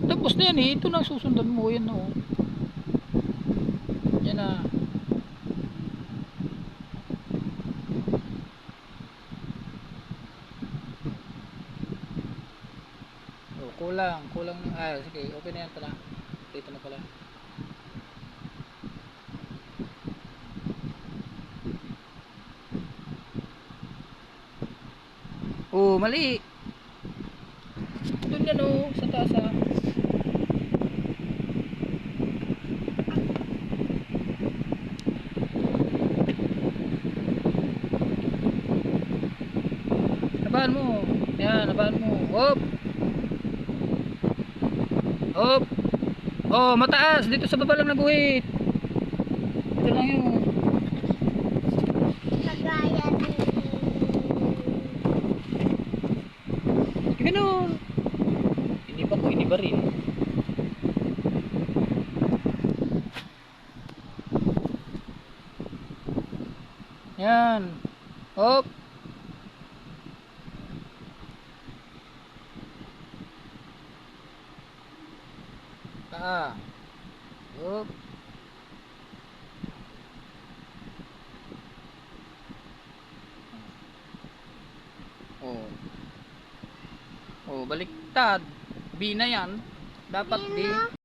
Tapos na yan eh. Ito na susundan mo. Yan na oh. Yan na. Oh, kulang. Kulang. Ah, sige. Okay na yan pala. Dito na pala. Oh, mali. Doon yan oh. Sa taas ah. Nabaan mo. Yan, nabaan mo. Hop. Hop. Oh, mataas. Dito sa baba lang naguhit. Ito lang yun. Kagaya ni... Ganun. Hindi pa ko, hindi ba rin? Yan. Hop. Paa. Hop. Oh. Oh, baliktad. B na yan. Dapat D.